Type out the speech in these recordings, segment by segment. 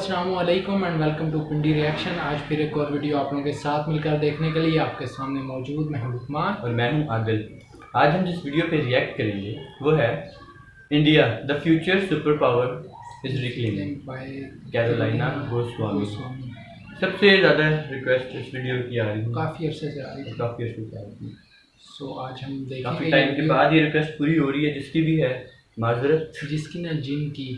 अस्सलामु अलैकुम and welcome to Pindi reaction. आज फिर एक और वीडियो आप लोगों के साथ मिलकर देखने के लिए आपके सामने मौजूद मैं हूं लुकमान और मैं हूं आदिल। आज हम जिस वीडियो पे रिएक्ट करेंगे वो है India the future super power is reclaiming by Carolina Goswami. सबसे ज़्यादा रिक्वेस्ट इस वीडियो की आ रही है, काफ़ी अरसे से आ रही है, काफ़ी अरसे से आ रही है। सो आज हम देखेंगे काफ़ी टाइम के बाद ये रिक्वेस्ट पूरी हो रही है, जिसकी भी है माजरत, जिसकी ना जिन की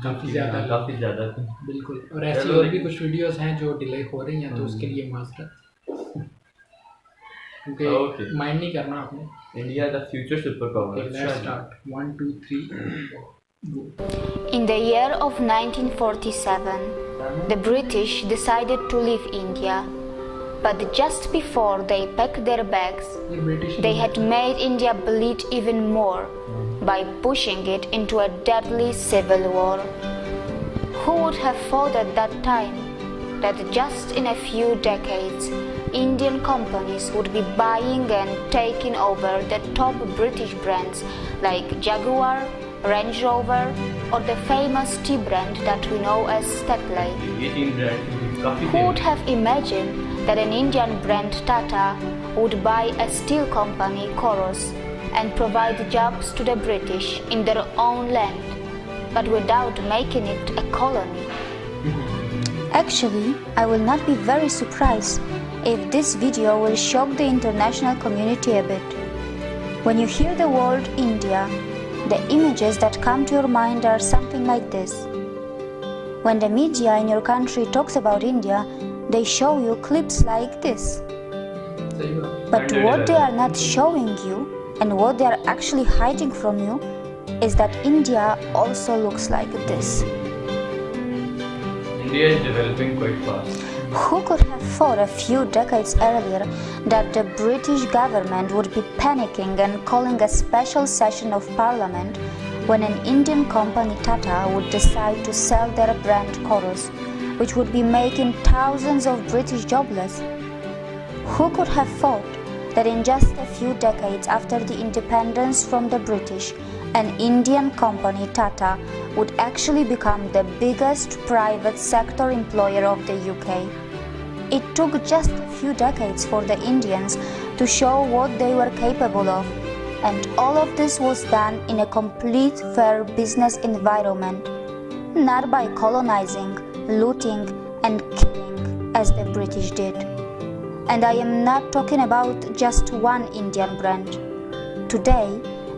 काफ़ी ज़्यादा बिल्कुल। और ऐसी और भी कुछ वीडियोस हैं जो डिले हो रही हैं, तो उसके लिए माजरत, क्योंकि माइंड नहीं करना आपने। India the future super power. Let's start 1 2 3 go. In the year of 1947, the British decided to leave India. But just before they packed their bags, they had made India bleed even more by pushing it into a deadly civil war. Who would have thought at that time that just in a few decades, Indian companies would be buying and taking over the top British brands like Jaguar, Range Rover, or the famous tea brand that we know as Tetley? Who would have imagined that an Indian brand Tata would buy a steel company Coros and provide jobs to the British in their own land, but without making it a colony? Actually, I will not be very surprised if this video will shock the international community a bit. When you hear the word India, the images that come to your mind are something like this. When the media in your country talks about India, they show you clips like this. But what they are not showing you, and what they are actually hiding from you, is that India also looks like this. India is developing quite fast. Who could have thought a few decades earlier that the British government would be panicking and calling a special session of parliament when an Indian company Tata would decide to sell their brand Coros, which would be making thousands of British jobless? Who could have thought that in just a few decades after the independence from the British, an Indian company Tata would actually become the biggest private sector employer of the UK? It took just a few decades for the Indians to show what they were capable of, and all of this was done in a complete fair business environment, not by colonizing, looting and killing as the British did. And I am not talking about just one Indian brand. Today,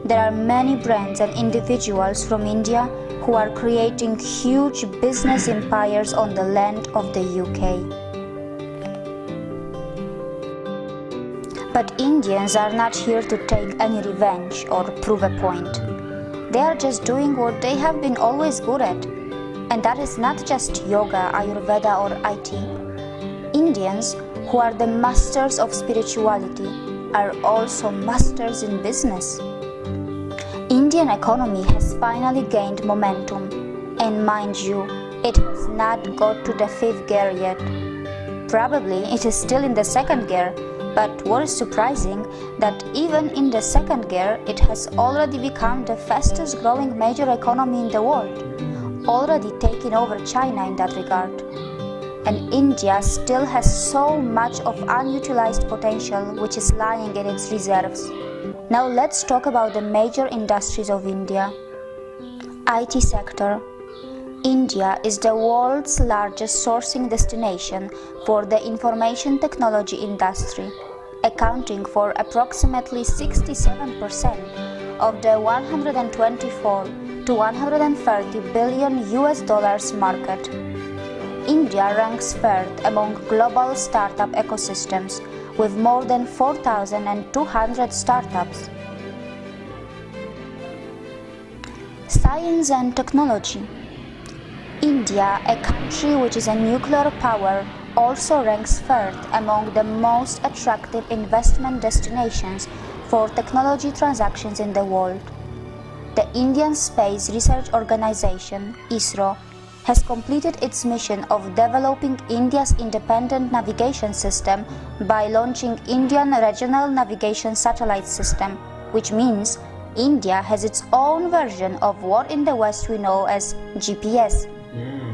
there are many brands and individuals from India who are creating huge business empires on the land of the UK. But Indians are not here to take any revenge or prove a point. They are just doing what they have been always good at. And that is not just yoga, Ayurveda or IT. Indians, who are the masters of spirituality, are also masters in business. Indian economy has finally gained momentum, and mind you, it has not got to the 5th gear yet. Probably it is still in the 2nd gear, but what is surprising that even in the 2nd gear, it has already become the fastest growing major economy in the world, already taking over China in that regard. And India still has so much of unutilized potential which is lying in its reserves. Now let's talk about the major industries of India. IT sector. India is the world's largest sourcing destination for the information technology industry, accounting for approximately 67% of the 124 to 130 billion US dollars market. India ranks third among global startup ecosystems with more than 4,200 startups. Science and technology. India, a country which is a nuclear power, also ranks third among the most attractive investment destinations for technology transactions in the world. The Indian Space Research Organization, ISRO, has completed its mission of developing India's independent navigation system by launching Indian Regional Navigation Satellite System, which means India has its own version of what in the West we know as GPS.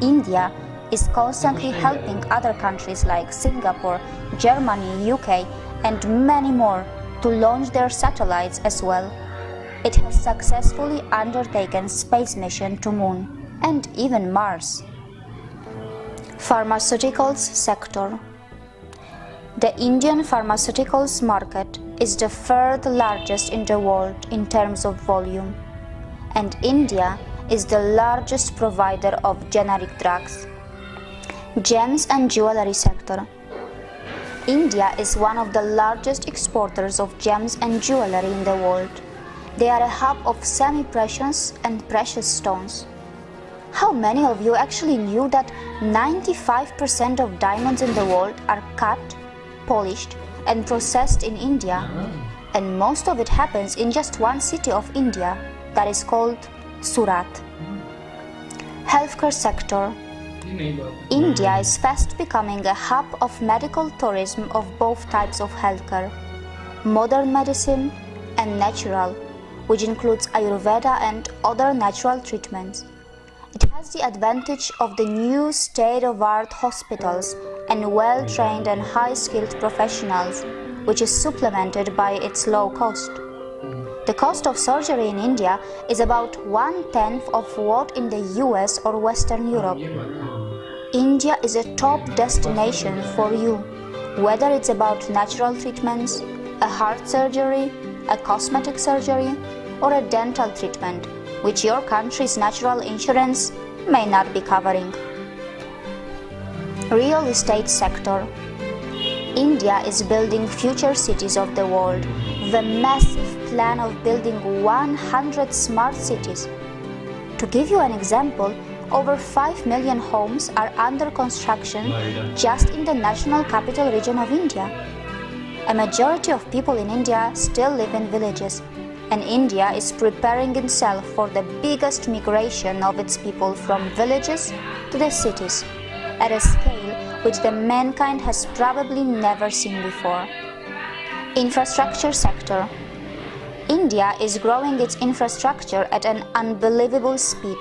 India is constantly helping other countries like Singapore, Germany, UK, and many more to launch their satellites as well. It has successfully undertaken space mission to Moon and even Mars. Pharmaceuticals sector. The Indian pharmaceuticals market is the third largest in the world in terms of volume, and India is the largest provider of generic drugs. Gems and jewelry sector. India is one of the largest exporters of gems and jewelry in the world. They are a hub of semi-precious and precious stones. How many of you actually knew that 95% of diamonds in the world are cut, polished, and processed in India? And most of it happens in just one city of India, that is called Surat. Healthcare sector. India is fast becoming a hub of medical tourism of both types of healthcare, modern medicine and natural, which includes Ayurveda and other natural treatments. It has the advantage of the new state-of-the-art hospitals and well-trained and high-skilled professionals, which is supplemented by its low cost. The cost of surgery in India is about 1/10 of what in the US or Western Europe. India is a top destination for you, whether it's about natural treatments, a heart surgery, a cosmetic surgery, or a dental treatment, which your country's natural insurance may not be covering. Real estate sector. India is building future cities of the world, with a massive plan of building 100 smart cities. To give you an example, over 5 million homes are under construction just in the national capital region of India. A majority of people in India still live in villages, and India is preparing itself for the biggest migration of its people from villages to the cities, at a scale which the mankind has probably never seen before. Infrastructure sector. India is growing its infrastructure at an unbelievable speed.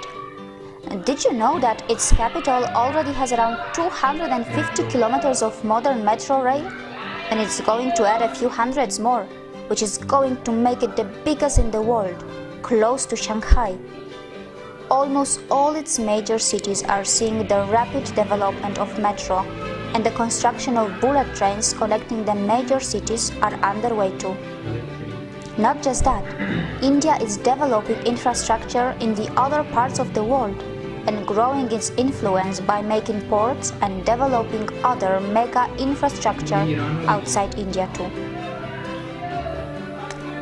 Did you know that its capital already has around 250 kilometers of modern metro rail? And it's going to add a few hundreds more, which is going to make it the biggest in the world, close to Shanghai. Almost all its major cities are seeing the rapid development of metro, and the construction of bullet trains connecting the major cities are underway too. Not just that, India is developing infrastructure in the other parts of the world and growing its influence by making ports and developing other mega infrastructure outside India too.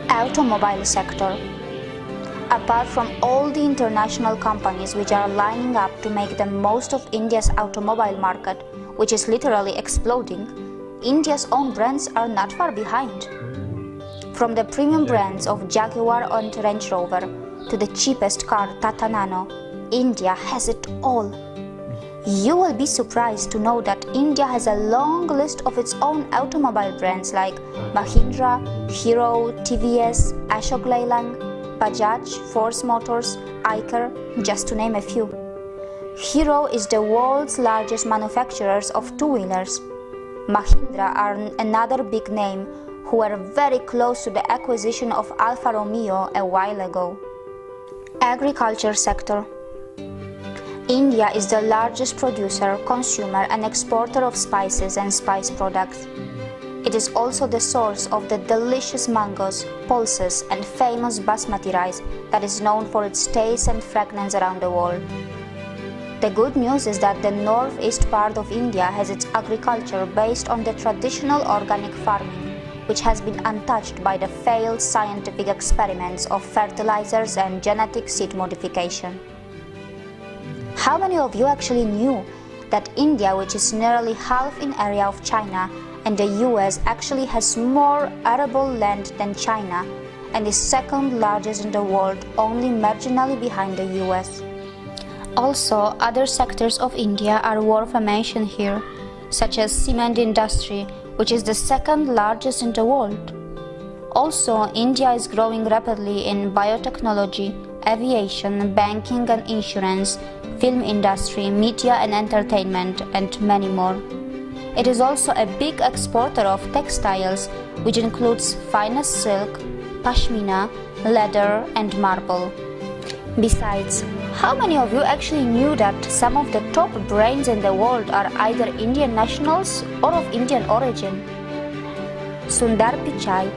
Automobile sector. Apart from all the international companies which are lining up to make the most of India's automobile market, which is literally exploding, India's own brands are not far behind. From the premium brands of Jaguar and Range Rover to the cheapest car Tata Nano, India has it all. You will be surprised to know that India has a long list of its own automobile brands like Mahindra, Hero, TVS, Ashok Leyland, Bajaj, Force Motors, Eicher, just to name a few. Hero is the world's largest manufacturer of two-wheelers. Mahindra are another big name who were very close to the acquisition of Alfa Romeo a while ago. Agriculture sector. India is the largest producer, consumer and exporter of spices and spice products. It is also the source of the delicious mangoes, pulses and famous basmati rice that is known for its taste and fragrance around the world. The good news is that the northeast part of India has its agriculture based on the traditional organic farming, which has been untouched by the failed scientific experiments of fertilizers and genetic seed modification. How many of you actually knew that India, which is nearly half in area of China, and the US actually has more arable land than China and is second largest in the world, only marginally behind the US? Also, other sectors of India are worth a mention here, such as cement industry, which is the second largest in the world. Also, India is growing rapidly in biotechnology, aviation, banking and insurance, film industry, media and entertainment, and many more. It is also a big exporter of textiles, which includes finest silk, pashmina, leather, and marble. Besides, how many of you actually knew that some of the top brains in the world are either Indian nationals or of Indian origin? Sundar Pichai,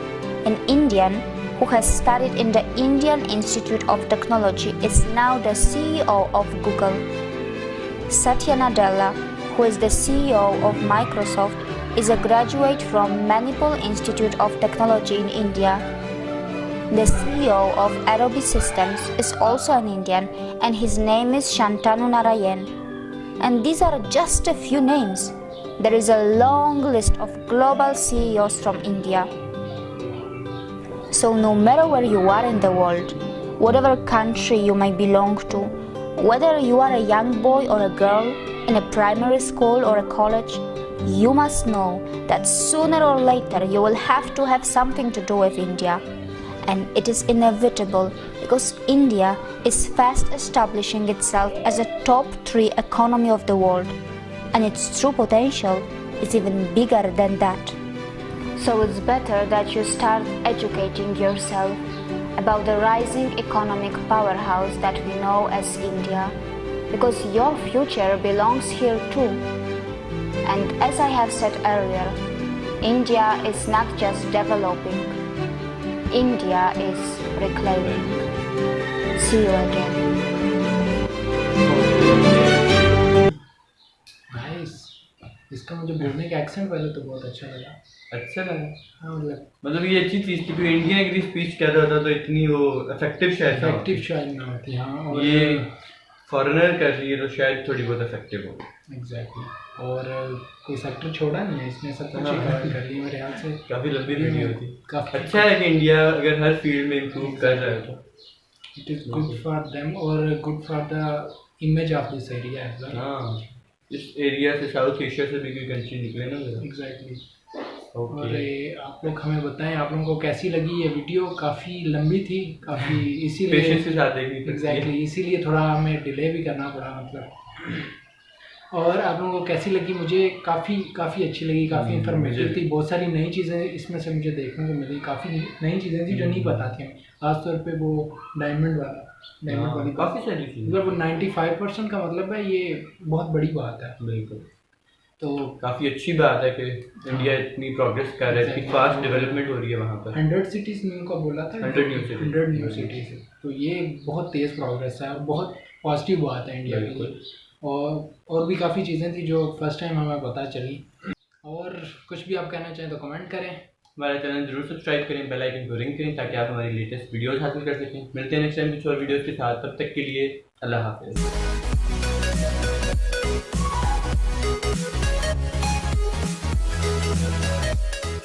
an Indian who has studied in the Indian Institute of Technology, is now the CEO of Google. Satya Nadella, who is the CEO of Microsoft, is a graduate from Manipal Institute of Technology in India. The CEO of Adobe Systems is also an Indian, and his name is Shantanu Narayan. And these are just a few names. There is a long list of global CEOs from India. So no matter where you are in the world, whatever country you may belong to, whether you are a young boy or a girl, in a primary school or a college, you must know that sooner or later you will have to have something to do with India. And it is inevitable because India is fast establishing itself as a top 3 economy of the world, and its true potential is even bigger than that. So it's better that you start educating yourself about the rising economic powerhouse that we know as India, because your future belongs here too. And as I have said earlier, India is not just developing, India is reclaiming. See you again. Nice. इसका मुझे बोलने का accent पहले तो बहुत अच्छा लगा। अच्छा लगा? हाँ, मतलब ये अच्छी चीज़ थी कि इंडिया की स्पीच कर रहा था तो इतनी वो इफेक्टिव शायद ना होती। हाँ, और ये फॉरेनर कर रही है तो शायद थोड़ी बहुत इफेक्टिव हो। एग्जैक्टली। और कोई सेक्टर छोड़ा नहीं है इसमें, सब कुछ कवर कर रही है मेरे ख्याल से। काफ़ी लंबी वीडियो थी। अच्छा है कि इंडिया अगर हर फील्ड में इम्प्रूव कर रहा है तो it is good for them और good for the image of this area as well. हाँ, इस एरिया से साउथ एशिया से भी कोई कंट्री निकले ना। एग्जैक्टली। और आप लोग हमें बताएं आप लोगों को कैसी लगी ये वीडियो। काफ़ी लंबी थी, काफ़ी इसीलिए पेशेंस के साथ देखनी पड़ती है। एग्जैक्टली, इसीलिए थोड़ा हमें डिले भी करना पड़ा मतलब। और आप लोगों को कैसी लगी? मुझे काफ़ी अच्छी लगी, काफ़ी इन्फॉर्मेटिव थी। बहुत सारी नई चीज़ें इसमें से मुझे देखने को मिली, काफ़ी नई चीज़ें थी जो नहीं पता थी हमें। खासतौर पे वो डायमंड वाली काफ़ी सारी चीज़ें, मतलब वो 95% का मतलब है, ये बहुत बड़ी बात है। बिल्कुल। तो काफ़ी अच्छी बात है कि इंडिया इतनी प्रोग्रेस कर रहा है, इतनी फास्ट डेवलपमेंट हो रही है वहाँ पर। 100 सिटीज़ में उनको बोला था, 100 न्यू सिटीज़। तो ये बहुत तेज़ प्रोग्रेस है और बहुत पॉजिटिव बात है इंडिया के लिए। और भी काफ़ी चीज़ें थी जो फर्स्ट टाइम हमें पता चली। और कुछ भी आप कहना चाहें तो कमेंट करें। हमारा चैनल जरूर सब्सक्राइब करें, बेल आइकन को रिंग करें ताकि आप हमारी लेटेस्ट वीडियोस हासिल कर सकें। मिलते हैं नेक्स्ट टाइम कुछ और वीडियोस के साथ, तब तक के लिए अल्लाह हाफ़िज़।